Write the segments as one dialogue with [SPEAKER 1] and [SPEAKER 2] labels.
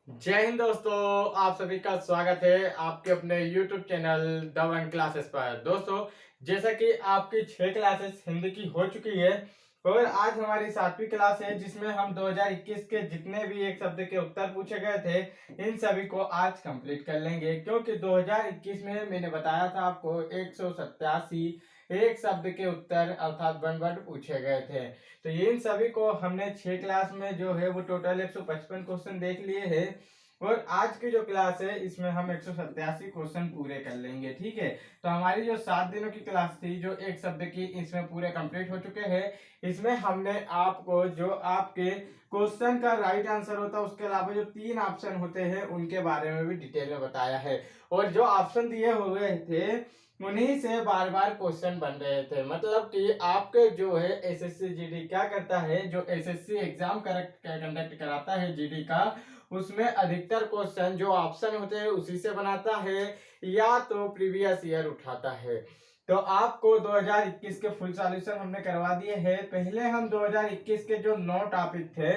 [SPEAKER 1] जय हिंद दोस्तों। आप सभी का स्वागत है आपके अपने YouTube चैनल दबंग क्लासेस पर। दोस्तों, जैसा कि आपकी 6 क्लासेस हिंदी की हो चुकी है और आज हमारी 7वीं क्लास है जिसमें हम 2021 के जितने भी एक शब्द के उत्तर पूछे गए थे इन सभी को आज कंप्लीट कर लेंगे, क्योंकि 2021 में मैंने बताया था आपको 187 एक शब्द के उत्तर अर्थात वन वर्ड पूछे गए थे। तो इन सभी को हमने 6 क्लास में जो है वो टोटल 155 क्वेश्चन देख लिए हैं और आज की जो क्लास है इसमें हम 187 क्वेश्चन पूरे कर लेंगे। ठीक है, तो हमारी जो 7 दिनों की क्लास थी जो एक शब्द की, इसमें पूरे कंप्लीट हो चुके हैं। इसमें हमने आपको जो आपके क्वेश्चन का राइट आंसर होता है उसके अलावा जो 3 ऑप्शन होते हैं उनके बारे में भी डिटेल में बताया है और जो ऑप्शन दिए हुए थे उन्हीं से बार बार क्वेश्चन बन रहे थे। मतलब कि आपके जो है एसएससी जीडी क्या करता है, जो एसएससी एग्जाम कंडक्ट कराता है जीडी का, उसमें अधिकतर क्वेश्चन जो ऑप्शन होते हैं उसी से बनाता है या तो प्रीवियस ईयर उठाता है। तो आपको 2021 के फुल सॉल्यूशन हमने करवा दिए हैं। पहले हम 2021 के जो 9 टॉपिक थे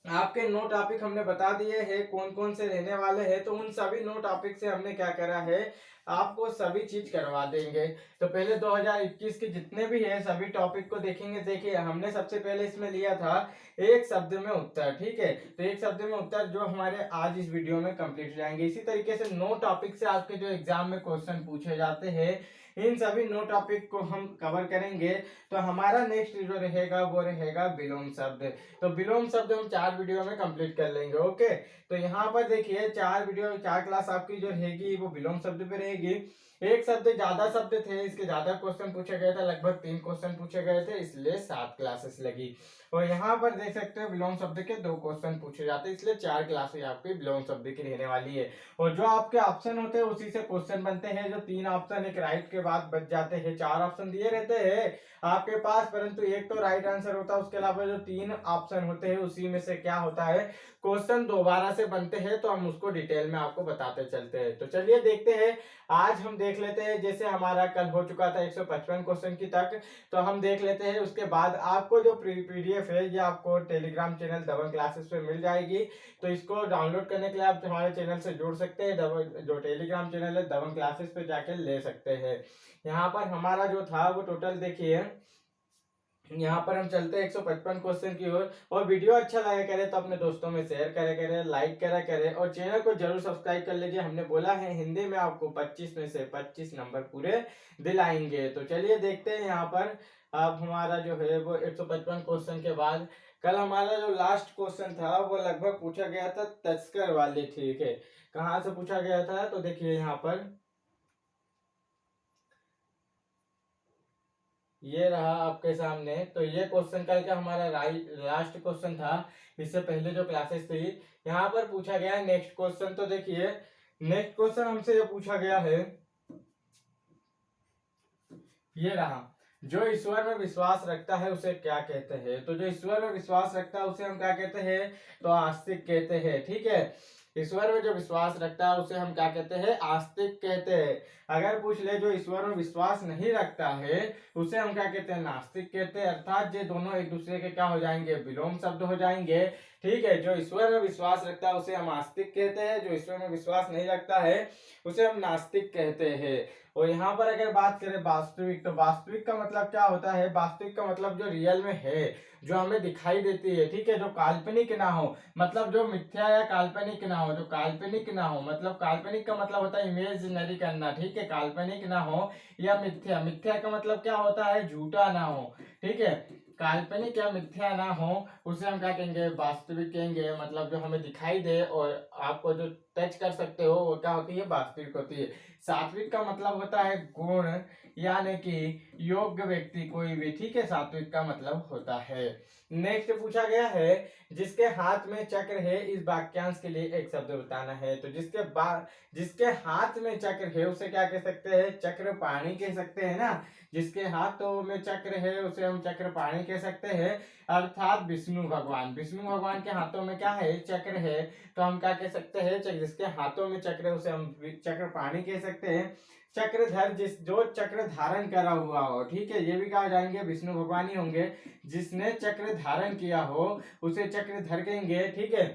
[SPEAKER 1] आपके 9 टॉपिक हमने बता दिए हैं कौन कौन से रहने वाले हैं। तो उन सभी 9 टॉपिक से हमने क्या करा है, आपको सभी चीज करवा देंगे। तो पहले 2021 के जितने भी है सभी टॉपिक को देखेंगे। देखिए, हमने सबसे पहले इसमें लिया था एक शब्द में उत्तर। ठीक है, तो एक शब्द में उत्तर जो हमारे आज इस वीडियो में कंप्लीट जाएंगे। इसी तरीके से 9 टॉपिक से आपके जो एग्जाम में क्वेश्चन पूछे जाते हैं इन सभी 9 टॉपिक को हम कवर करेंगे। तो हमारा नेक्स्ट जो रहेगा वो रहेगा विलोम शब्द। तो विलोम शब्द हम 4 वीडियो में कंप्लीट कर लेंगे। ओके, तो यहाँ पर देखिए 4 क्लास आपकी जो रहेगी वो विलोम शब्द पे रहेगी। एक शब्द ज्यादा शब्द थे, इसके ज्यादा क्वेश्चन पूछे गए थे, लगभग 3 क्वेश्चन पूछे गए थे, इसलिए 7 क्लासेस लगी। और यहाँ पर देख सकते हो विलोम शब्द के 2 क्वेश्चन पूछे जाते हैं, इसलिए 4 क्लासेस आपकी विलोम शब्द की रहने वाली है। और जो आपके ऑप्शन होते हैं उसी से क्वेश्चन बनते हैं। जो 3 ऑप्शन एक राइट के बाद बच जाते हैं, 4 ऑप्शन दिए रहते हैं आपके पास, परंतु एक तो राइट आंसर होता है, उसके अलावा जो 3 ऑप्शन होते हैं उसी में से क्या होता है, क्वेश्चन दोबारा से बनते हैं। तो हम उसको डिटेल में आपको बताते चलते हैं। तो चलिए देखते हैं, आज हम देख लेते हैं। जैसे हमारा कल हो चुका था 155 क्वेश्चन की तक, तो हम देख लेते हैं। उसके बाद आपको जो पीडीएफ है ये आपको टेलीग्राम चैनल दबंग क्लासेस पे मिल जाएगी। तो इसको डाउनलोड करने के लिए आप हमारे चैनल से जुड़ सकते हैं। जो टेलीग्राम चैनल है दबंग क्लासेस पे जाके ले सकते हैं। यहाँ पर हमारा जो था वो टोटल देखिए, यहाँ पर हम चलते हैं 155 क्वेश्चन की ओर। और वीडियो अच्छा लगा करे तो अपने दोस्तों में शेयर करे करे, लाइक करा करे और चैनल को जरूर सब्सक्राइब कर लीजिए। हमने बोला है हिंदी में आपको 25 में से 25 नंबर पूरे दिलाएंगे। तो चलिए देखते हैं यहाँ पर। अब हमारा जो है वो 155 क्वेश्चन के बाद कल हमारा जो लास्ट क्वेश्चन था वो लगभग पूछा गया था तस्कर वाले। ठीक है, कहाँ से पूछा गया था, तो देखिए यहाँ पर ये रहा आपके सामने। तो ये क्वेश्चन कल का हमारा राइट लास्ट क्वेश्चन था, इससे पहले जो क्लासेस थी। यहाँ पर पूछा गया है नेक्स्ट क्वेश्चन। तो देखिए नेक्स्ट क्वेश्चन हमसे ये पूछा गया है, ये रहा, जो ईश्वर में विश्वास रखता है उसे क्या कहते हैं। तो जो ईश्वर में विश्वास रखता है उसे हम क्या कहते हैं, तो आस्तिक कहते हैं। ठीक है, ईश्वर में जो विश्वास रखता है उसे हम क्या कहते हैं, आस्तिक कहते हैं। अगर पूछ ले जो ईश्वर में विश्वास नहीं रखता है उसे हम क्या कहते हैं, नास्तिक कहते हैं। अर्थात ये दोनों एक दूसरे के क्या हो जाएंगे, विलोम शब्द हो जाएंगे। ठीक है, जो ईश्वर में विश्वास रखता है उसे हम आस्तिक कहते हैं, जो ईश्वर में विश्वास नहीं रखता है उसे हम नास्तिक कहते हैं। और यहाँ पर अगर बात करें वास्तविक, तो वास्तविक का मतलब क्या होता है, वास्तविक का मतलब जो रियल में है, जो हमें दिखाई देती है। ठीक है, जो काल्पनिक ना हो, मतलब जो मिथ्या या काल्पनिक ना हो, जो काल्पनिक ना हो, मतलब काल्पनिक का मतलब होता है इमेजिनरी करना। ठीक है, काल्पनिक ना हो या मिथ्या, मिथ्या का मतलब क्या होता है, झूठा ना हो। ठीक है, काल्पनिक या मिथ्या ना हो उसे हम क्या कहेंगे, वास्तविक कहेंगे। मतलब जो हमें दिखाई दे और आपको जो टच कर सकते हो वो क्या होती है, वास्तविक होती है। सात्विक का मतलब होता है गुण, यानी कि योग्य व्यक्ति कोई भी। ठीक है, सात्विक का मतलब होता है। नेक्स्ट पूछा गया है, जिसके हाथ में चक्र है इस वाक्यांश के लिए एक शब्द बताना है। तो जिसके हाथ में चक्र है उसे क्या कह सकते हैं, चक्रपाणी कह सकते हैं ना। जिसके हाथों में चक्र है उसे हम चक्रपाणी कह सकते हैं। अर्थात विष्णु भगवान, विष्णु भगवान के हाथों में क्या है, चक्र है। तो हम क्या कह सकते हैं, जिसके हाथों में चक्र है उसे हम चक्रपाणी कह सकते हैं। चक्रधर, जो चक्र धारण करा हुआ हो। ठीक है, ये भी क्या हो जाएंगे, विष्णु भगवान ही होंगे। जिसने चक्र धारण किया हो उसे चक्रधर कहेंगे। ठीक है,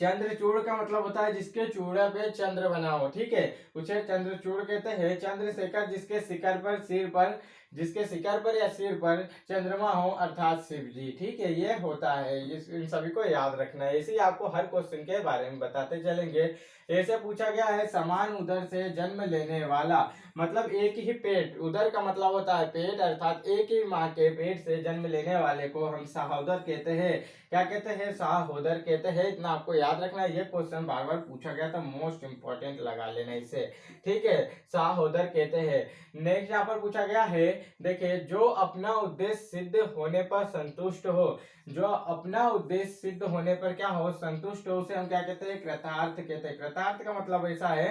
[SPEAKER 1] चंद्रचूड़ का मतलब होता है जिसके चूड़े पे चंद्र बना हो, ठीक है, उसे चंद्रचूड़ कहते हैं। चंद्रशेखर जिसके शिखर पर सिर पर जिसके शिखर पर या सिर पर चंद्रमा हो अर्थात शिव जी, ठीक है, ये होता है। इन सभी को याद रखना है, इसी आपको हर क्वेश्चन के बारे में बताते चलेंगे। ऐसे पूछा गया है समान उदर से जन्म लेने वाला, मतलब एक ही पेट, उदर का मतलब होता है पेट, अर्थात एक ही माँ के पेट से जन्म लेने वाले को हम सहोदर कहते हैं। क्या कहते हैं? सहोदर कहते हैं। इतना आपको याद रखना है, ये क्वेश्चन बार बार पूछा गया था, मोस्ट इंपॉर्टेंट लगा लेना इसे, ठीक है, सहोदर कहते हैं। नेक्स्ट यहाँ पर पूछा गया है, देखिए, जो अपना उद्देश्य सिद्ध होने पर संतुष्ट हो, जो अपना उद्देश्य सिद्ध होने पर क्या हो, संतुष्ट हो, उसे हम क्या कहते हैं? कृतार्थ कहते हैं। कृतार्थ का मतलब ऐसा है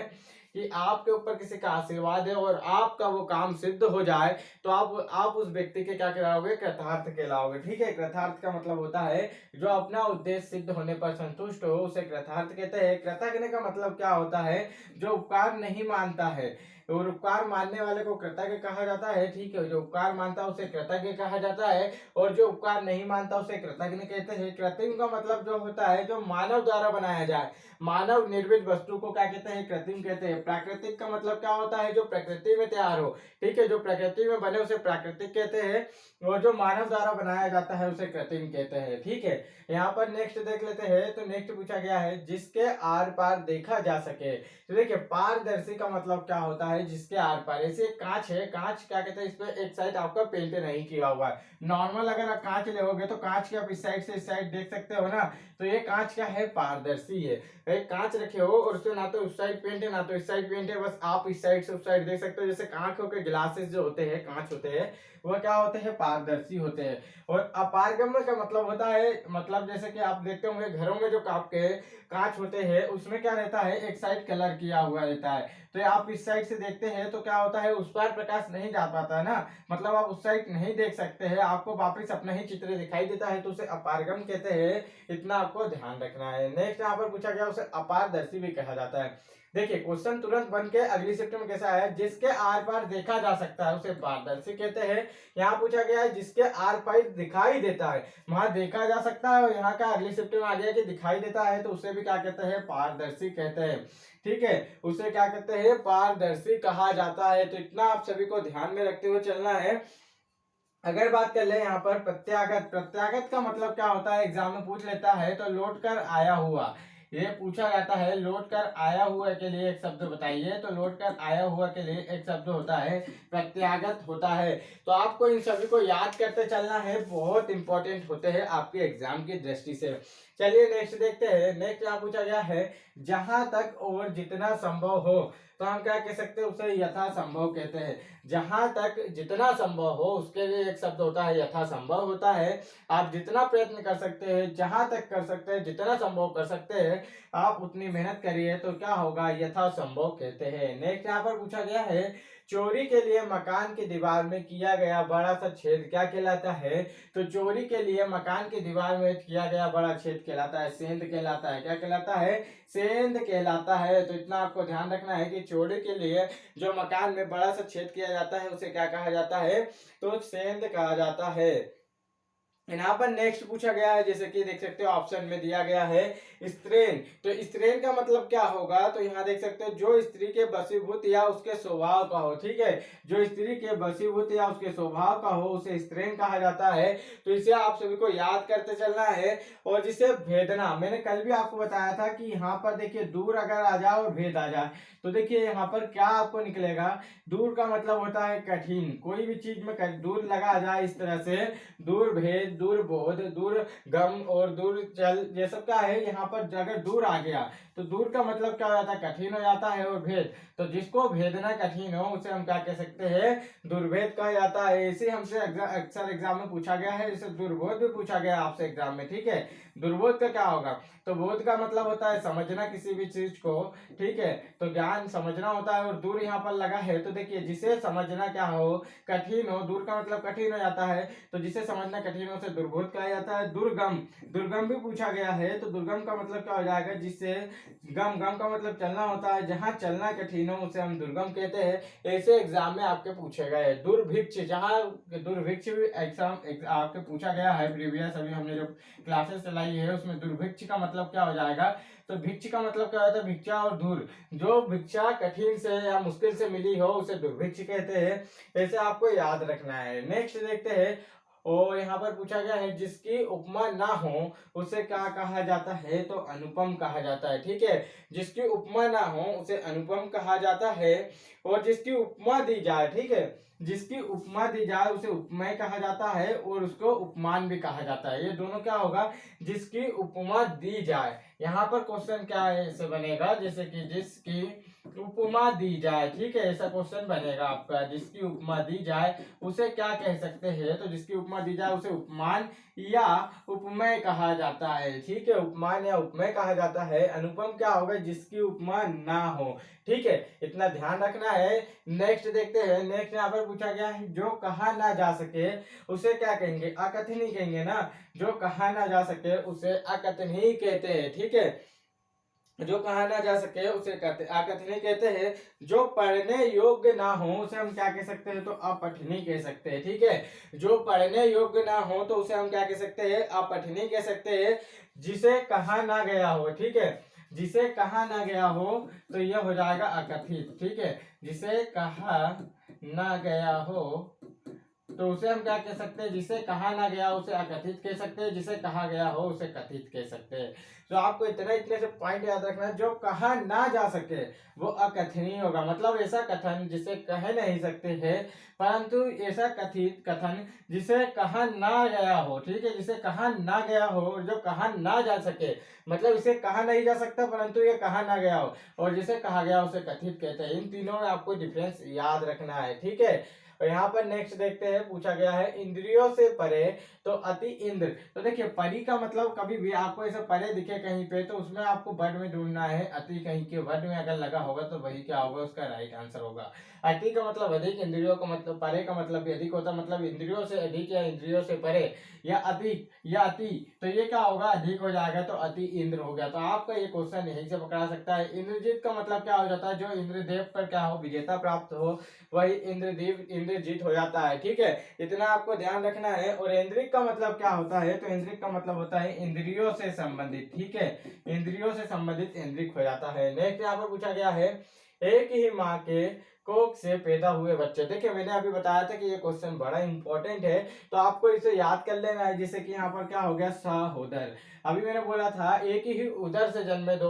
[SPEAKER 1] कि आपके ऊपर किसी का आशीर्वाद है और आपका वो काम सिद्ध हो जाए, तो आप उस व्यक्ति के क्या कहलाओगे? कृतार्थ कहलाओगे, ठीक है। कृतार्थ का मतलब होता है जो अपना उद्देश्य सिद्ध होने पर संतुष्ट हो, उसे कृतार्थ कहते हैं। कृतज्ञ का मतलब क्या होता है? जो उपकार नहीं मानता है, और उपकार मानने वाले को कृतज्ञ कहा जाता है, ठीक है, जो उपकार मानता है उसे कृतज्ञ कहा जाता है, और जो उपकार नहीं मानता उसे कृतज्ञ कहते हैं। कृत्रिम का मतलब जो होता है जो मानव द्वारा बनाया जाए, मानव निर्मित वस्तु को क्या कहते हैं? कृत्रिम कहते हैं। प्राकृतिक का मतलब क्या होता है? जो प्रकृति में तैयार हो, ठीक है, जो प्रकृति में बने उसे प्राकृतिक कहते हैं, और जो मानव द्वारा बनाया जाता है उसे कृत्रिम कहते हैं, ठीक है। यहाँ पर नेक्स्ट देख लेते हैं, तो नेक्स्ट पूछा गया है जिसके आर पार देखा जा सके। तो देखिए, पारदर्शी का मतलब क्या होता है? जिसके आर पार, ऐसे कांच है, कांच क्या कहते हैं? इस पे एक साइड आपका पेंट नहीं किया हुआ है। नॉर्मल अगर आप कांच लोगे तो कांच के आप इस साइड से इस साइड देख सकते हो ना, तो ये कांच क्या है? पारदर्शी है। एक कांच रखे हो और उसमें ना तो उस साइड पेंट है ना तो इस साइड पेंट है, बस आप इस साइड से उस साइड देख सकते हो। जैसे आंखों के ग्लासेस जो होते हैं, कांच होते हैं, वह क्या होते हैं? पारदर्शी होते हैं। और अपारगम्य का मतलब होता है, मतलब जैसे कि आप देखते होंगे घरों में जो आपके कांच होते हैं उसमें क्या रहता है? एक साइड कलर किया हुआ रहता है, तो आप इस साइड से देखते हैं तो क्या होता है? उस पर प्रकाश नहीं जा पाता है ना, मतलब आप उस साइड नहीं देख सकते हैं, आपको वापस अपना ही चित्र दिखाई देता है, तो उसे अपारगम कहते हैं। इतना आपको ध्यान रखना है। नेक्स्ट यहाँ पर पूछा गया उसे अपारदर्शी भी कहा जाता है। देखिए, क्वेश्चन तुरंत बन के अगली शिफ्ट में कैसा है? जिसके आर पार देखा जा सकता है उसे पारदर्शी कहते हैं। यहाँ पूछा गया है जिसके आर पार दिखाई देता है, वहां देखा जा सकता है, और यहाँ का अगली शिफ्ट में आ गया कि दिखाई देता है, तो उसे भी क्या कहते हैं? पारदर्शी कहते हैं, ठीक है, उसे क्या कहते हैं? पारदर्शी कहा जाता है। तो इतना आप सभी को ध्यान में रखते हुए चलना है। अगर बात कर ले यहाँ पर प्रत्यागत, प्रत्यागत का मतलब क्या होता है? एग्जाम में पूछ लेता है, तो लौट कर आया हुआ, ये पूछा जाता है। लौट कर आया हुआ के लिए एक शब्द बताइए, तो लौट कर आया हुआ के लिए एक शब्द होता है प्रत्यागत होता है। तो आपको इन सभी को याद करते चलना है, बहुत इंपॉर्टेंट होते हैं आपके एग्जाम की दृष्टि से। चलिए नेक्स्ट देखते हैं। नेक्स्ट यहाँ पूछा गया है जहां तक और जितना संभव हो, तो हम क्या कह सकते हैं? उसे यथासंभव कहते हैं। जहां तक जितना संभव हो उसके लिए एक शब्द होता है यथासंभव होता है। आप जितना प्रयत्न कर सकते हैं, जहां तक कर सकते हैं, जितना संभव कर सकते हैं, आप उतनी मेहनत करिए, तो क्या होगा? यथासंभव कहते हैं। नेक्स्ट यहाँ पर पूछा गया है चोरी के लिए मकान की दीवार में किया गया बड़ा सा छेद क्या कहलाता है? तो चोरी के लिए मकान की दीवार में किया गया बड़ा छेद कहलाता है सेंध कहलाता है। क्या कहलाता है? सेंध कहलाता है। तो इतना आपको ध्यान रखना है कि चोरी के लिए जो मकान में बड़ा सा छेद किया जाता है उसे क्या कहा जाता है? तो सेंध कहा जाता है। यहाँ पर नेक्स्ट पूछा गया है, जैसे कि देख सकते हो ऑप्शन में दिया गया है स्त्रीण। तो स्त्रीण का मतलब क्या होगा? तो यहाँ देख सकते हो जो स्त्री के वशीभूत या उसके स्वभाव का हो, ठीक है, जो स्त्री के वशीभूत या उसके स्वभाव का हो उसे स्त्रीण कहा जाता है। तो इसे आप सभी को याद करते चलना है। और जिसे भेदना, मैंने कल भी आपको बताया था कि यहाँ पर देखिए दूर अगर आ जाए और भेद आ जाए, तो देखिए यहाँ पर क्या आपको निकलेगा? दूर का मतलब होता है कठिन, कोई भी चीज में दूर लगा जाए इस तरह से, दूर भेद, दूर बोध, दूर गम और दूर चल, ये सब क्या है? यहाँ पर अगर दूर आ गया तो दूर का मतलब क्या हो जाता है? कठिन हो जाता है। और भेद, तो जिसको भेदना कठिन हो उसे हम क्या कह सकते हैं? दुर्भेद कहा जाता है। इसे हमसे अक्सर एग्जाम में पूछा गया है, जैसे दुर्बोध भी पूछा गया आपसे एग्जाम में, ठीक है। दुर्बोध का क्या होगा? तो बोध का मतलब होता है समझना किसी भी चीज को, ठीक है, तो ज्ञान समझना होता है। और दूर यहाँ पर लगा है, तो देखिए जिसे समझना क्या हो? कठिन हो, दूर का मतलब कठिन हो जाता है, तो जिसे समझना कठिन हो उसे उसे दुर्बोध कहा जाता है। दुर्गम, दुर्गम भी पूछा गया है, तो दुर्गम का मतलब क्या हो जाएगा, जिससे गम, गम का मतलब चलना होता है, जहाँ चलना कठिन हो उसे हम दुर्गम कहते हैं। ऐसे एग्जाम में आपके पूछे गए। दुर्भिक्ष, जहाँ दुर्भिक्ष भी एग्जाम आपके पूछा गया है प्रीवियस, अभी हमने जो क्लासेस चलाई है उसमें दुर्भिक्ष का मतलब क्या हो जाएगा, तो भिक्ष का मतलब क्या होता है, भिक्षा और दूर, जो भिक्षा कठिन से या मुश्किल से मिली हो उसे दुर्भिक्ष कहते हैं। ऐसे आपको याद रखना है। नेक्स्ट देखते हैं, और यहाँ पर पूछा गया है जिसकी उपमा ना हो उसे क्या कहा जाता है, तो अनुपम कहा जाता है। ठीक है, जिसकी उपमा ना हो उसे अनुपम कहा जाता है। और जिसकी उपमा दी जाए, ठीक है, जिसकी उपमा दी जाए उसे उपमेय कहा जाता है, और उसको उपमान भी कहा जाता है। ये दोनों क्या होगा, जिसकी उपमा दी जाए। यहाँ पर क्वेश्चन क्या है ऐसे बनेगा, जैसे कि जिसकी उपमा दी जाए, ठीक है, ऐसा क्वेश्चन बनेगा आपका। जिसकी उपमा दी जाए उसे क्या कह सकते हैं, तो जिसकी उपमा दी जाए उसे उपमान या उपमेय कहा जाता है। ठीक है, उपमान या उपमेय कहा जाता है। अनुपम क्या होगा, जिसकी उपमा ना हो। ठीक है, इतना ध्यान रखना है। नेक्स्ट देखते हैं। नेक्स्ट यहाँ पर पूछा गया है जो कहा ना जा सके उसे क्या कहेंगे, अकथनीय कहेंगे ना। जो कहा ना जा सके उसे अकथनीय कहते हैं। ठीक है, जो कहा ना जा सके उसे अकथनीय कहते हैं। जो पढ़ने योग्य ना हो उसे हम क्या कह सकते हैं, तो अपठनीय कह सकते हैं। ठीक है, जो पढ़ने योग्य ना हो तो उसे हम क्या कह सकते हैं, अपठनीय कह सकते हैं। जिसे कहा ना गया हो, ठीक है, जिसे कहा ना गया हो तो यह हो जाएगा अकथित। ठीक है, जिसे कहा ना गया हो तो उसे हम क्या कह सकते हैं, जिसे कहा ना गया उसे अकथित कह सकते हैं, जिसे कहा गया हो उसे कथित कह सकते हैं। तो आपको इतने से पॉइंट याद रखना है। जो कहा ना जा सके वो अकथनीय होगा, मतलब ऐसा कथन जिसे कह नहीं सकते हैं, परंतु ऐसा कथित कथन जिसे कहा ना गया हो। ठीक है, जिसे कहा ना गया हो और जो कहा ना जा सके, मतलब इसे कहा नहीं जा सकता परंतु ये कहा ना गया हो, और जिसे कहा गया उसे कथित कहते हैं। इन तीनों में आपको डिफरेंस याद रखना है। ठीक है, और यहाँ पर नेक्स्ट देखते हैं, पूछा गया है इंद्रियों से परे तो अति इंद्र। तो देखिए परी का मतलब कभी भी आपको ऐसा परे दिखे कहीं पे तो उसमें आपको वर्ड में ढूंढना है। अति कहीं के वर्ड में अगर लगा होगा तो वही क्या होगा, उसका राइट आंसर होगा। अति का मतलब अधिक, इंद्रियों का मतलब, परे का मतलब भी अधिक होता है, मतलब इंद्रियों से अधिक या इंद्रियों से परे या अधिक या अति, तो ये क्या होगा, अधिक हो जाएगा, तो अति इंद्र हो गया। तो आपका ये क्वेश्चन यहीं से पकड़ा सकता है। इंद्रजीत का मतलब क्या हो जाता है, जो इंद्रदेव पर क्या हो, विजेता प्राप्त हो, वही इंद्रदेव इंद्रजीत हो जाता है। ठीक है, इतना आपको ध्यान रखना है। और इंद्रिक का मतलब क्या होता है, तो इंद्रिक का मतलब होता है इंद्रियों से संबंधित। ठीक है, इंद्रियों से संबंधित इंद्रिक हो जाता है। नेक्स्ट यहाँ पर पूछा गया है एक ही माँ के कोख से पैदा हुए बच्चे। देखिए मैंने अभी बताया था कि ये क्वेश्चन बड़ा इंपॉर्टेंट है, तो आपको इसे याद कर लेना है। जैसे कि यहाँ पर क्या हो गया, सहोदर। अभी मैंने बोला था एक ही उदर से जन्मे दो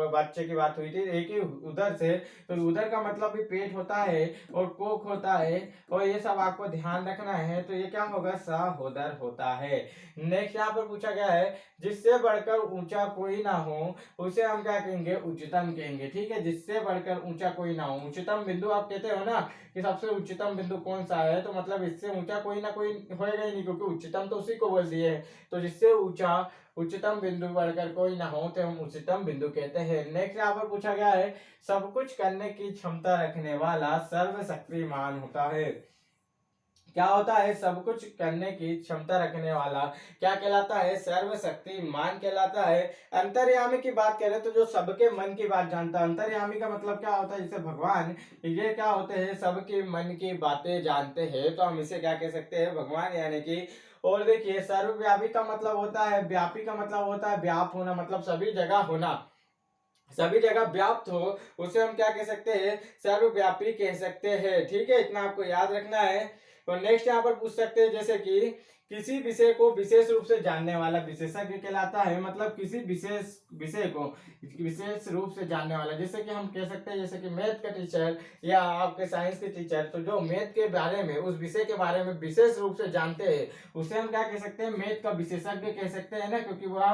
[SPEAKER 1] बच्चे की बात हुई थी, एक ही उदर से, तो उदर का मतलब भी पेट होता है और कोख होता है, और ये सब आपको ध्यान रखना है। तो ये क्या होगा, सहोदर होता है। नेक्स्ट यहाँ पर पूछा गया है जिससे बढ़कर ऊंचा कोई ना हो उसे हम क्या कहेंगे, उच्चतम कहेंगे। ठीक है, जिससे बढ़कर ऊंचा कोई ना हो। उच्चतम बिंदु आप कहते हो ना कि सबसे उच्चतम बिंदु कौन सा है, तो मतलब इससे ऊंचा कोई ना कोई होएगा ही नहीं, क्योंकि उच्चतम तो उसी को बोल दिए। तो जिससे ऊंचा उच्चतम बिंदु बढ़कर कोई ना हो तो हम उच्चतम बिंदु कहते हैं। नेक्स्ट यहाँ पर पूछा गया है सब कुछ करने की क्षमता रखने वाला सर्वशक्तिमान होता है। क्या होता है, सब कुछ करने की क्षमता रखने वाला क्या कहलाता है, सर्वशक्तिमान कहलाता है। अंतर्यामी की बात करें तो जो सबके मन की बात जानता है। अंतर्यामी का मतलब क्या होता है, जैसे भगवान, ये क्या होते हैं, सबके मन की बातें जानते हैं, तो हम इसे क्या कह सकते हैं, भगवान यानी कि। और देखिए सर्वव्यापी का मतलब होता है, व्यापी का मतलब होता है व्याप होना, मतलब सभी जगह होना, सभी जगह व्याप्त हो, उसे हम क्या कह सकते हैं, सर्वव्यापी कह सकते हैं। ठीक है, इतना आपको याद रखना है। और नेक्स्ट यहाँ पर पूछ सकते हैं, जैसे कि किसी विषय को विशेष रूप से जानने वाला विशेषज्ञ कहलाता है। मतलब किसी विशेष विषय को विशेष रूप से जानने वाला, जैसे कि हम कह सकते हैं, जैसे कि मैथ का टीचर या आपके साइंस के टीचर, तो जो मैथ के बारे में, उस विषय के बारे में विशेष रूप से जानते हैं उसे हम क्या कह सकते हैं, मैथ का विशेषज्ञ कह सकते हैं ना, क्योंकि वह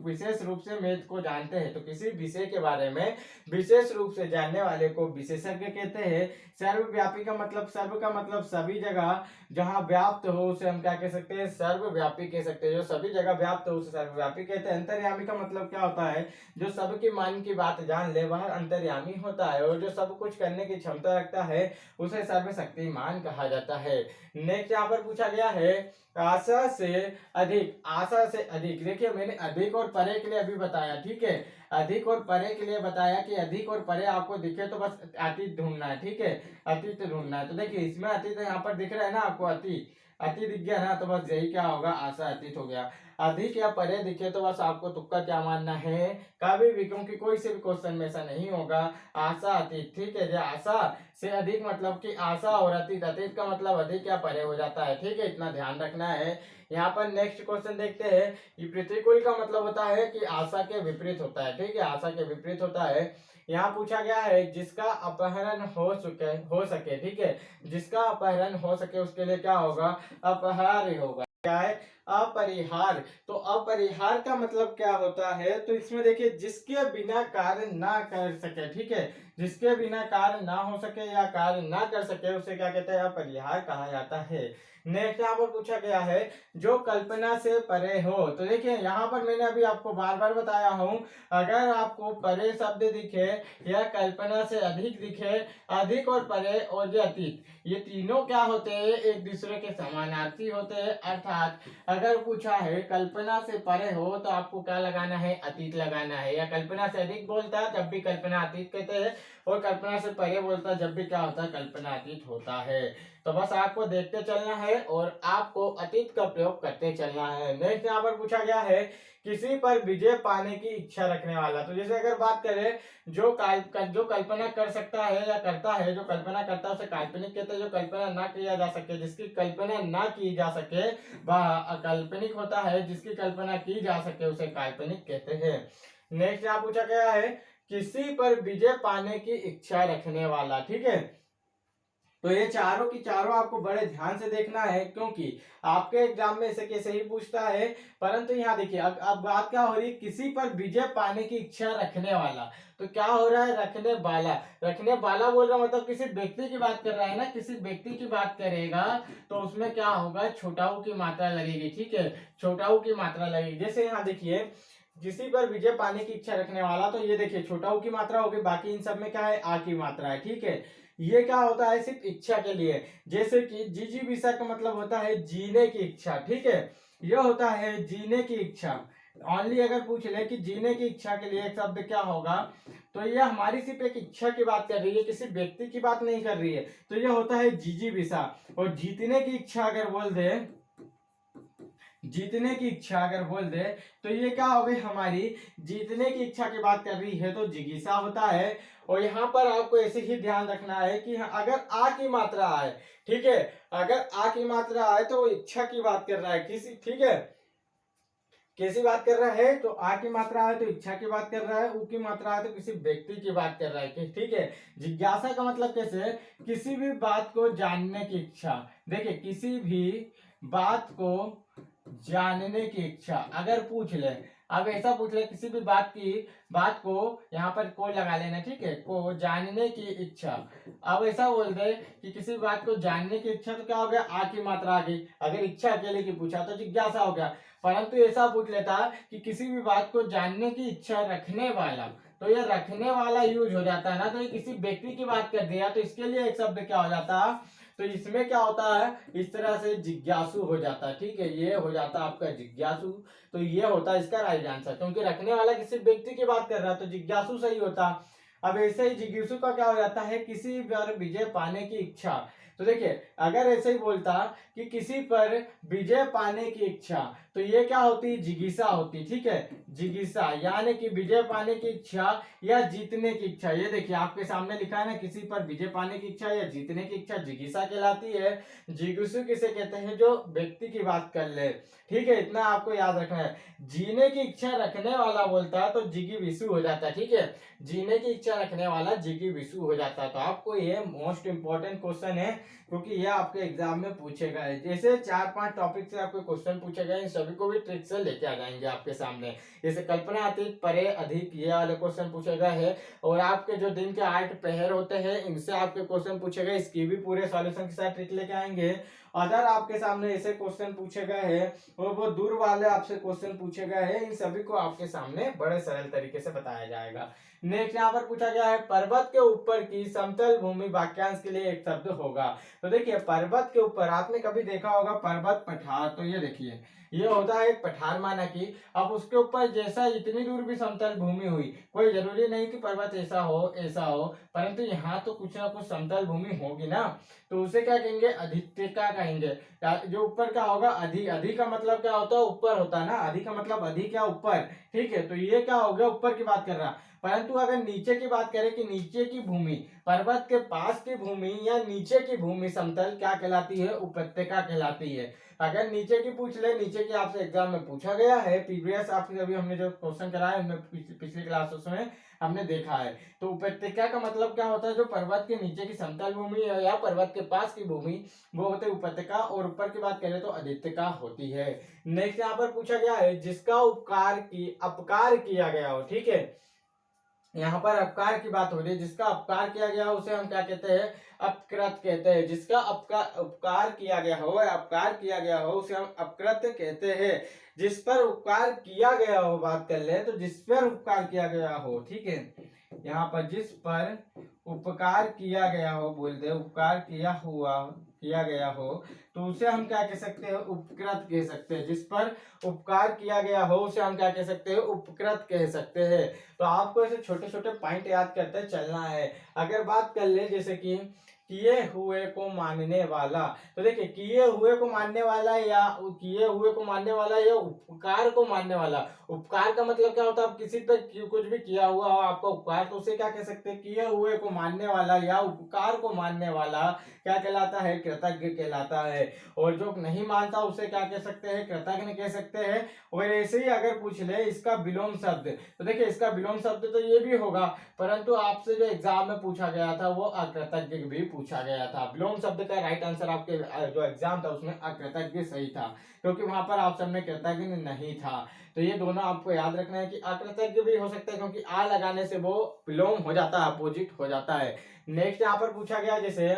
[SPEAKER 1] विशेष रूप से मैथ को जानते हैं। तो किसी विषय के बारे में विशेष रूप से जानने वाले को विशेषज्ञ कहते हैं। सर्वव्यापी का मतलब, सर्व का मतलब सभी जगह जहां व्याप्त हो उसे हम क्या कह सकते हैं, उसे सर्वव्यापी कह सकते हैं। जो सभी जगह व्याप्त है उसे सर्वव्यापी कहते हैं। अंतर्यामी का मतलब क्या होता है, जो सबके मन की बात जान ले वह अंतर्यामी होता है। और जो सब कुछ करने की क्षमता रखता है उसे सर्वशक्तिमान कहा जाता है। नेक्स्ट यहाँ पर पूछा गया है आशा से अधिक। आशा से अधिक, देखिए मैंने अधिक और परे के लिए अभी बताया, ठीक है। अधिक और परे के लिए बताया कि अधिक और परे आपको दिखे तो बस अतीत ढूंढना है, ठीक है। अतीत ढूंढना है। तो देखिए इसमें अतीत यहाँ पर दिख रहा है ना आपको, अतीत अति दिख गया ना, तो बस यही क्या होगा, आशा अतीत हो गया। अधिक या परे दिखे तो बस आपको तुक्का क्या मानना है, कभी भी, क्योंकि कोई से भी क्वेश्चन में ऐसा नहीं होगा। आशा अतीत, ठीक है। जो आशा से अधिक मतलब कि आशा और अतीत, अतीत का मतलब अधिक या परे हो जाता है, ठीक है। इतना ध्यान रखना है। यहाँ पर नेक्स्ट क्वेश्चन देखते हैं। ये प्रतिकूल का मतलब होता है कि आशा के विपरीत होता है, ठीक है। आशा के विपरीत होता है। यहाँ पूछा गया है जिसका अपहरण हो सके, ठीक है। जिसका अपहरण हो सके उसके लिए क्या होगा, अपहार्य होगा। क्या है, अपरिहार। तो अपरिहार का मतलब क्या होता है, तो इसमें देखिए जिसके बिना कार्य ना कर सके, ठीक है। जिसके बिना कार्य ना हो सके या कार्य ना कर सके उसे क्या कहते हैं, अपरिहार कहा जाता है। नेक्स्ट यहाँ पर पूछा गया है जो कल्पना से परे हो। तो देखिए यहाँ पर मैंने अभी आपको बार बार बताया हूँ, अगर आपको परे शब्द दिखे या कल्पना से अधिक दिखे, अधिक और परे और ये अतीत, ये तीनों क्या होते हैं, एक दूसरे के समानार्थी होते हैं। अर्थात अगर पूछा है कल्पना से परे हो तो आपको क्या लगाना है, अतीत लगाना है। या कल्पना से अधिक बोलता है जब भी कल्पना अतीत कहते हैं, और कल्पना से परे बोलता है जब भी क्या होता है, कल्पना अतीत होता है। तो बस आपको देखते चलना है और आपको अतीत का प्रयोग करते चलना है। नेक्स्ट यहाँ पर पूछा गया है किसी पर विजय पाने की इच्छा रखने वाला। तो जैसे अगर बात करें जो कल्पना कर सकता है या करता है, जो कल्पना करता है उसे काल्पनिक कहते हैं। जो कल्पना ना किया जा सके, जिसकी कल्पना ना की जा सके वह अकाल्पनिक होता है। जिसकी कल्पना की जा सके उसे काल्पनिक कहते हैं। नेक्स्ट यहाँ पूछा गया है किसी पर विजय पाने की इच्छा रखने वाला, ठीक है। तो ये चारों की चारों आपको बड़े ध्यान से देखना है, क्योंकि आपके एग्जाम में इसे कैसे ही पूछता है। परंतु यहाँ देखिए अब बात क्या हो रही है, किसी पर विजय पाने की इच्छा रखने वाला। तो क्या हो रहा है, रखने वाला। रखने वाला बोल रहा मतलब किसी व्यक्ति की बात कर रहा है ना, किसी व्यक्ति की बात करेगा तो उसमें क्या होगा, छोटाऊ की मात्रा लगेगी, ठीक है। छोटाऊ की मात्रा लगेगी। जैसे यहाँ देखिए किसी पर विजय पाने की इच्छा रखने वाला, तो ये देखिए छोटाऊ की मात्रा होगी, बाकी इन सब में क्या है, आ की मात्रा है, ठीक है। ये क्या होता है, सिर्फ इच्छा के लिए। जैसे कि जिजीविषा का मतलब होता है जीने की इच्छा, ठीक है। यह होता है जीने की इच्छा। ओनली अगर पूछ ले कि जीने की इच्छा के लिए एक शब्द क्या होगा, तो यह हमारी सिर्फ एक इच्छा की बात कर रही है, किसी व्यक्ति की बात नहीं कर रही है। तो यह होता है जिजीविषा। और जीतने की इच्छा अगर बोल दे, जीतने की इच्छा अगर बोल दे तो ये क्या हो गई, हमारी जीतने की इच्छा की बात कर रही है तो जिगीसा होता है। और यहाँ पर आपको ऐसे ही ध्यान रखना है कि अगर आ की मात्रा आए, ठीक है, अगर आ की मात्रा आए तो वो इच्छा की बात कर रहा है किसी, ठीक है। कैसी बात कर रहा है, तो आ की मात्रा है तो इच्छा की बात कर रहा है, उ की मात्रा है तो किसी व्यक्ति की बात कर रहा है, ठीक है। जिज्ञासा का मतलब कैसे, किसी भी बात को जानने की इच्छा। देखिए किसी भी बात को जानने की इच्छा अगर पूछ ले, अब ऐसा पूछ ले किसी भी बात को यहाँ पर को लगा लेना, ठीक है, को जानने की इच्छा। अब ऐसा बोल दे कि किसी बात को जानने की इच्छा, तो क्या हो गया, आ की मात्रा आ गई। अगर इच्छा अकेले की पूछा तो जिज्ञासा हो गया। परंतु ऐसा पूछ लेता कि किसी भी बात को जानने की इच्छा रखने वाला, तो ये रखने वाला यूज हो जाता है ना, तो ये किसी व्यक्ति की बात कर दिया, तो इसके लिए एक शब्द क्या हो जाता, तो इसमें क्या होता है, इस तरह से जिज्ञासु हो जाता है, ठीक है। ये हो जाता है आपका जिज्ञासु। तो ये होता है इसका राइट आंसर, क्योंकि रखने वाला किसी व्यक्ति की बात कर रहा है तो जिज्ञासु सही होता। अब ऐसे ही जिज्ञासु का क्या हो जाता है, किसी पर विजय पाने की इच्छा। तो देखिए अगर ऐसे ही बोलता कि किसी पर विजय पाने की इच्छा, तो ये क्या होती, जिगीसा होती, ठीक है। जिगीसा यानी कि विजय पाने की इच्छा या जीतने की इच्छा। ये देखिए आपके सामने लिखा है ना, किसी पर विजय पाने की इच्छा या जीतने की इच्छा जिगीसा कहलाती है। जिगीसु किसे कहते हैं, जो व्यक्ति की बात कर ले, ठीक है। इतना आपको याद रखना है। जीने की इच्छा रखने वाला बोलता है तो जिगी विसु हो जाता है, ठीक है। जीने की इच्छा रखने वाला जिगी विसु हो जाता है। तो आपको ये मोस्ट इंपॉर्टेंट क्वेश्चन है, क्योंकि ये आपके एग्जाम में पूछे गए। जैसे 4-5 टॉपिक से आपके क्वेश्चन पूछे गए, इन सभी को भी ट्रिक से लेके आ जाएंगे आपके सामने। जैसे कल्पना अतीत परे अधिक, ये वाले क्वेश्चन पूछे गए हैं। और आपके जो दिन के 8 पहर होते हैं इनसे आपके क्वेश्चन पूछे गए, इसकी भी पूरे सॉल्यूशन के साथ ट्रिक लेके आएंगे। अदर आपके सामने ऐसे क्वेश्चन पूछे गए हैं और वो दूर वाले आपसे क्वेश्चन पूछे गए हैं, इन सभी को आपके सामने बड़े सरल तरीके से बताया जाएगा। नेक्स्ट यहाँ पर पूछा गया है पर्वत के ऊपर की समतल भूमि वाक्यांश के लिए एक शब्द होगा। तो देखिए पर्वत के ऊपर आपने कभी देखा होगा पर्वत पठार, तो ये देखिए ये होता है एक पठार माना कि अब उसके ऊपर जैसा इतनी दूर भी समतल भूमि हुई, कोई जरूरी नहीं कि पर्वत ऐसा हो, परंतु यहाँ तो कुछ ना कुछ समतल भूमि होगी ना, तो उसे क्या कहेंगे अधिष्ठिका कहेंगे। जो ऊपर का होगा अधि, अधि का मतलब क्या होता है ऊपर होता है ना, अधि का मतलब अधि क्या ऊपर, ठीक है, तो ये क्या हो गया ऊपर की बात कर रहा। परंतु अगर नीचे की बात करें कि नीचे की भूमि, पर्वत के पास की भूमि या नीचे की भूमि समतल क्या कहलाती है, उपत्यका कहलाती है। अगर नीचे की पूछ ले, नीचे की आपसे एग्जाम में पूछा गया है, प्रीवियस आपके अभी हमने जो क्वेश्चन कराया है पिछली क्लासेस में हमने देखा है। तो उपत्यका का मतलब क्या होता है, जो पर्वत के नीचे की समतल भूमि या पर्वत के पास की भूमि वो होते हैं उपत्यका, और ऊपर की बात करें तो अधित्यका होती है। नेक्स्ट यहाँ पर पूछा गया है जिसका अपकार किया गया हो, ठीक है, यहाँ पर अपकार की बात हो रही है, जिसका अपकार किया गया हो उसे हम क्या कहते हैं, अपकृत कहते हैं। जिसका उपकार किया गया हो, अपकार किया गया हो उसे हम अपकृत कहते हैं। जिस पर उपकार किया गया हो बात कर ले, तो जिस पर उपकार किया गया हो, ठीक है, यहाँ पर जिस पर उपकार किया गया हो बोलते हैं, उपकार किया गया हो, तो उसे हम क्या कह सकते हैं, उपकृत कह सकते हैं। जिस पर उपकार किया गया हो उसे हम क्या कह सकते हैं, उपकृत कह सकते हैं। तो आपको ऐसे छोटे छोटे पॉइंट याद करते चलना है। अगर बात कर ले जैसे कि किए हुए को मानने वाला, तो देखिए किए हुए को मानने वाला या किए हुए को मानने वाला या उपकार को मानने वाला। उपकार का मतलब क्या होता है, आप किसी पर कुछ भी किया हुआ हो आपका उपकार, तो उसे क्या कह सकते हैं, किए हुए को मानने वाला या उपकार को मानने वाला क्या कहलाता है, कृतज्ञ कहलाता है। और जो नहीं मानता उसे क्या कह सकते हैं, कृतज्ञ कह सकते हैं। और ऐसे ही अगर पूछ ले इसका विलोम शब्द, तो देखिए इसका विलोम शब्द तो ये भी होगा, परंतु आपसे जो एग्जाम में पूछा गया था वो अकृतज्ञ भी पूछा गया था। विलोम शब्द का राइट आंसर आपके जो एग्जाम था उसमें अकृतज्ञ सही था, क्योंकि वहां पर ऑप्शन में कृतज्ञ नहीं था। तो ये दोनों आपको याद रखना है कि अकृतज्ञ भी हो सकता है, क्योंकि आ लगाने से वो विलोम हो जाता है, अपोजिट हो जाता है। नेक्स्ट यहाँ पर पूछा गया जैसे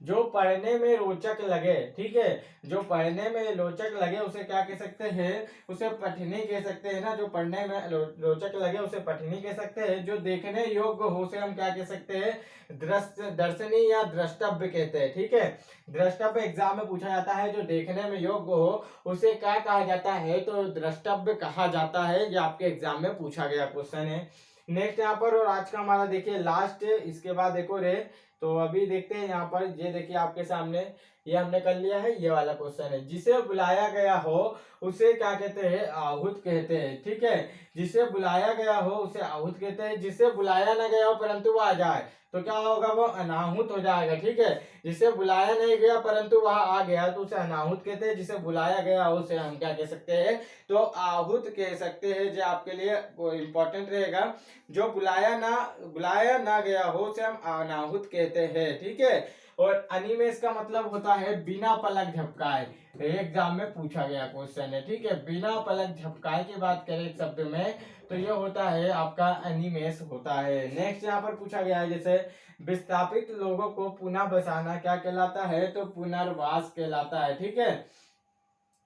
[SPEAKER 1] जो पढ़ने में रोचक लगे, ठीक है, जो पढ़ने में रोचक लगे उसे क्या कह सकते हैं, उसे पठनी कह सकते हैं ना। जो पढ़ने में रोचक लगे उसे पठनी कह सकते हैं। जो देखने योग्य हो उसे हम क्या कह सकते हैं, दर्शनीय या द्रष्टव्य कहते हैं, ठीक है। द्रष्टव्य एग्जाम में पूछा जाता है, जो देखने में योग्य हो उसे क्या कहा जाता है, तो द्रष्टव्य कहा जाता है। ये आपके एग्जाम में पूछा गया क्वेश्चन है। नेक्स्ट यहाँ पर, और आज का हमारा देखिए लास्ट, इसके बाद एक और है, तो अभी देखते हैं यहाँ पर। ये देखिए आपके सामने ये हमने कर लिया है, ये वाला क्वेश्चन है। जिसे बुलाया गया हो उसे क्या कहते हैं, आहूत कहते हैं, ठीक है। जिसे बुलाया गया हो उसे आहूत कहते हैं। जिसे बुलाया ना गया हो परंतु वो आ जाए तो क्या होगा, वो अनाहुत हो जाएगा, ठीक है। जिसे बुलाया नहीं गया परंतु वह आ गया तो उसे अनाहुत कहते हैं। जिसे बुलाया गया हो उसे हम क्या कह सकते हैं, तो आहूत कह सकते हैं। जो आपके लिए इंपॉर्टेंट रहेगा, जो बुलाया ना गया हो उसे हम अनाहुत कहते हैं, ठीक है। और अनिमेष का मतलब होता है बिना पलक झपकाए। एग्जाम में पूछा गया क्वेश्चन है, ठीक है। बिना पलक झपकाए की बात करें एक शब्द में, तो ये होता है आपका अनिमेष होता है। नेक्स्ट यहाँ पर पूछा गया है जैसे विस्थापित लोगों को पुनः बसाना क्या कहलाता है, तो पुनर्वास कहलाता है, ठीक है।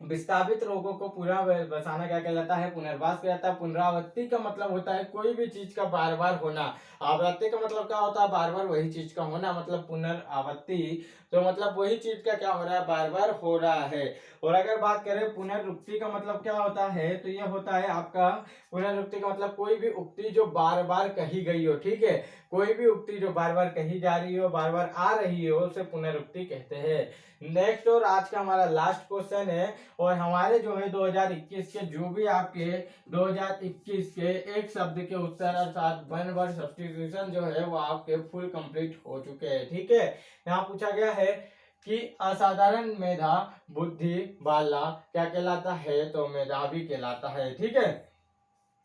[SPEAKER 1] विस्थापित रोगों को पूरा बसाना क्या कहलाता है, पुनर्वास कहलाता है। पुनरावृत्ति का मतलब होता है कोई भी चीज का बार बार होना। आवृत्ति का मतलब क्या होता है, बार बार वही चीज का होना, मतलब पुनरावृत्ति, तो मतलब वही चीज का क्या हो रहा है, बार बार हो रहा है। और अगर बात करें पुनरुक्ति का मतलब क्या होता है, तो यह होता है आपका पुनरुक्ति का मतलब कोई भी उक्ति जो बार बार कही गई हो, ठीक है। कोई भी उक्ति जो बार बार कही जा रही हो, बार बार आ रही हो, उसे पुनरुक्ति कहते हैं। नेक्स्ट और आज का हमारा लास्ट क्वेश्चन है, और हमारे जो है 2021 के जो भी आपके 2021 के एक शब्द के उत्तर अर्थात वन वर्ड सब्स्टिट्यूशन जो है वो आपके फुल कंप्लीट हो चुके हैं, ठीक है। यहाँ पूछा गया है कि असाधारण मेधा बुद्धि वाला क्या कहलाता है, तो मेधावी कहलाता है, ठीक है।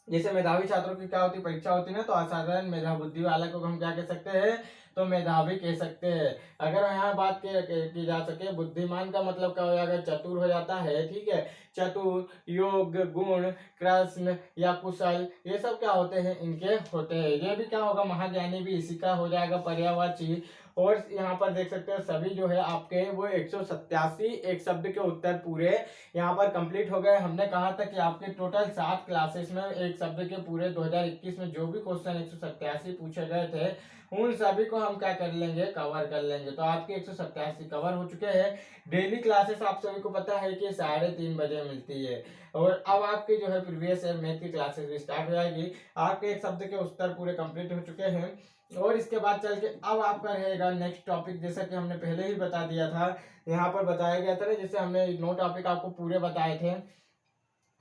[SPEAKER 1] जैसे मेधावी छात्रों की क्या होती परीक्षा होती है ना, तो असाधारण मेधा बुद्धि वाला को हम क्या कह सकते हैं, तो मेधावी कह सकते हैं। अगर यहाँ बात की जा सके, बुद्धिमान का मतलब क्या हो जाएगा, चतुर हो जाता है, ठीक है। चतुर, योग्य, गुण, कृष्ण या कुशल, ये सब क्या होते हैं, इनके होते हैं। ये भी क्या होगा, महाज्ञानी भी इसी का हो जाएगा पर्यायवाची। और यहाँ पर देख सकते हो सभी जो है आपके वो 187 एक शब्द के उत्तर पूरे यहाँ पर कंप्लीट हो गए। हमने कहा था कि आपके टोटल 7 क्लासेस में एक शब्द के पूरे 2021 में जो भी क्वेश्चन 187 पूछे गए थे उन सभी को हम क्या कर लेंगे, कवर कर लेंगे। तो आपके 187 कवर हो चुके हैं। डेली क्लासेस आप सभी को पता है कि 3:30 बजे मिलती है। और अब आपके जो है प्रीवियस ईयर मैथ की क्लासेस भी स्टार्ट हो जाएगी। आपके एक शब्द के उत्तर पूरे कंप्लीट हो चुके हैं और इसके बाद चल के अब आपका रहेगा नेक्स्ट टॉपिक। जैसा कि हमने पहले ही बता दिया था, यहाँ पर बताया गया था ना, जैसे हमने 9 टॉपिक आपको पूरे बताए थे।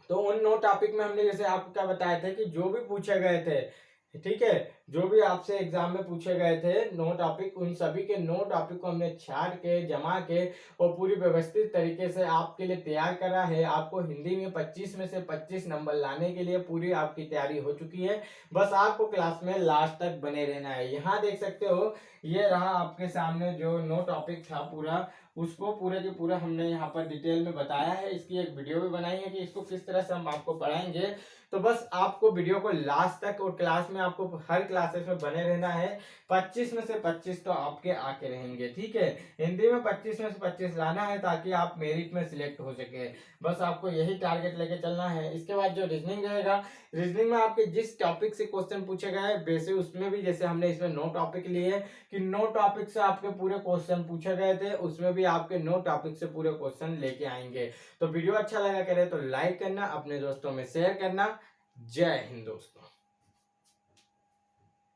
[SPEAKER 1] तो उन 9 टॉपिक में हमने जैसे आपको क्या बताया था कि जो भी पूछे गए थे, ठीक है, जो भी आपसे एग्जाम में पूछे गए थे 9 टॉपिक, उन सभी के 9 टॉपिक को हमने छाट के जमा के और पूरी व्यवस्थित तरीके से आपके लिए तैयार करा है। आपको हिंदी में 25 में से 25 नंबर लाने के लिए पूरी आपकी तैयारी हो चुकी है। बस आपको क्लास में लास्ट तक बने रहना है। यहाँ देख सकते हो, ये रहा आपके सामने जो 9 टॉपिक था पूरा, उसको पूरे के पूरा हमने यहाँ पर डिटेल में बताया है। इसकी एक वीडियो भी बनाई है कि इसको किस तरह से हम आपको पढ़ाएंगे। तो बस आपको वीडियो को लास्ट तक और क्लास में आपको हर क्लासेस में बने रहना है। 25 में से 25 तो आपके आके रहेंगे, ठीक है। हिंदी में 25 में से 25 लाना है ताकि आप मेरिट में सिलेक्ट हो सके। बस आपको यही टारगेट लेके चलना है। इसके बाद जो रीजनिंग रहेगा, रीजनिंग में आपके जिस टॉपिक से क्वेश्चन पूछे गए वैसे उसमें भी जैसे हमने इसमें 9 टॉपिक लिए कि 9 टॉपिक से आपके पूरे क्वेश्चन पूछे गए थे, उसमें भी आपके 9 टॉपिक से पूरे क्वेश्चन लेके आएंगे। तो वीडियो अच्छा लगा करे तो लाइक करना, अपने दोस्तों में शेयर करना। जय हिंद दोस्तों।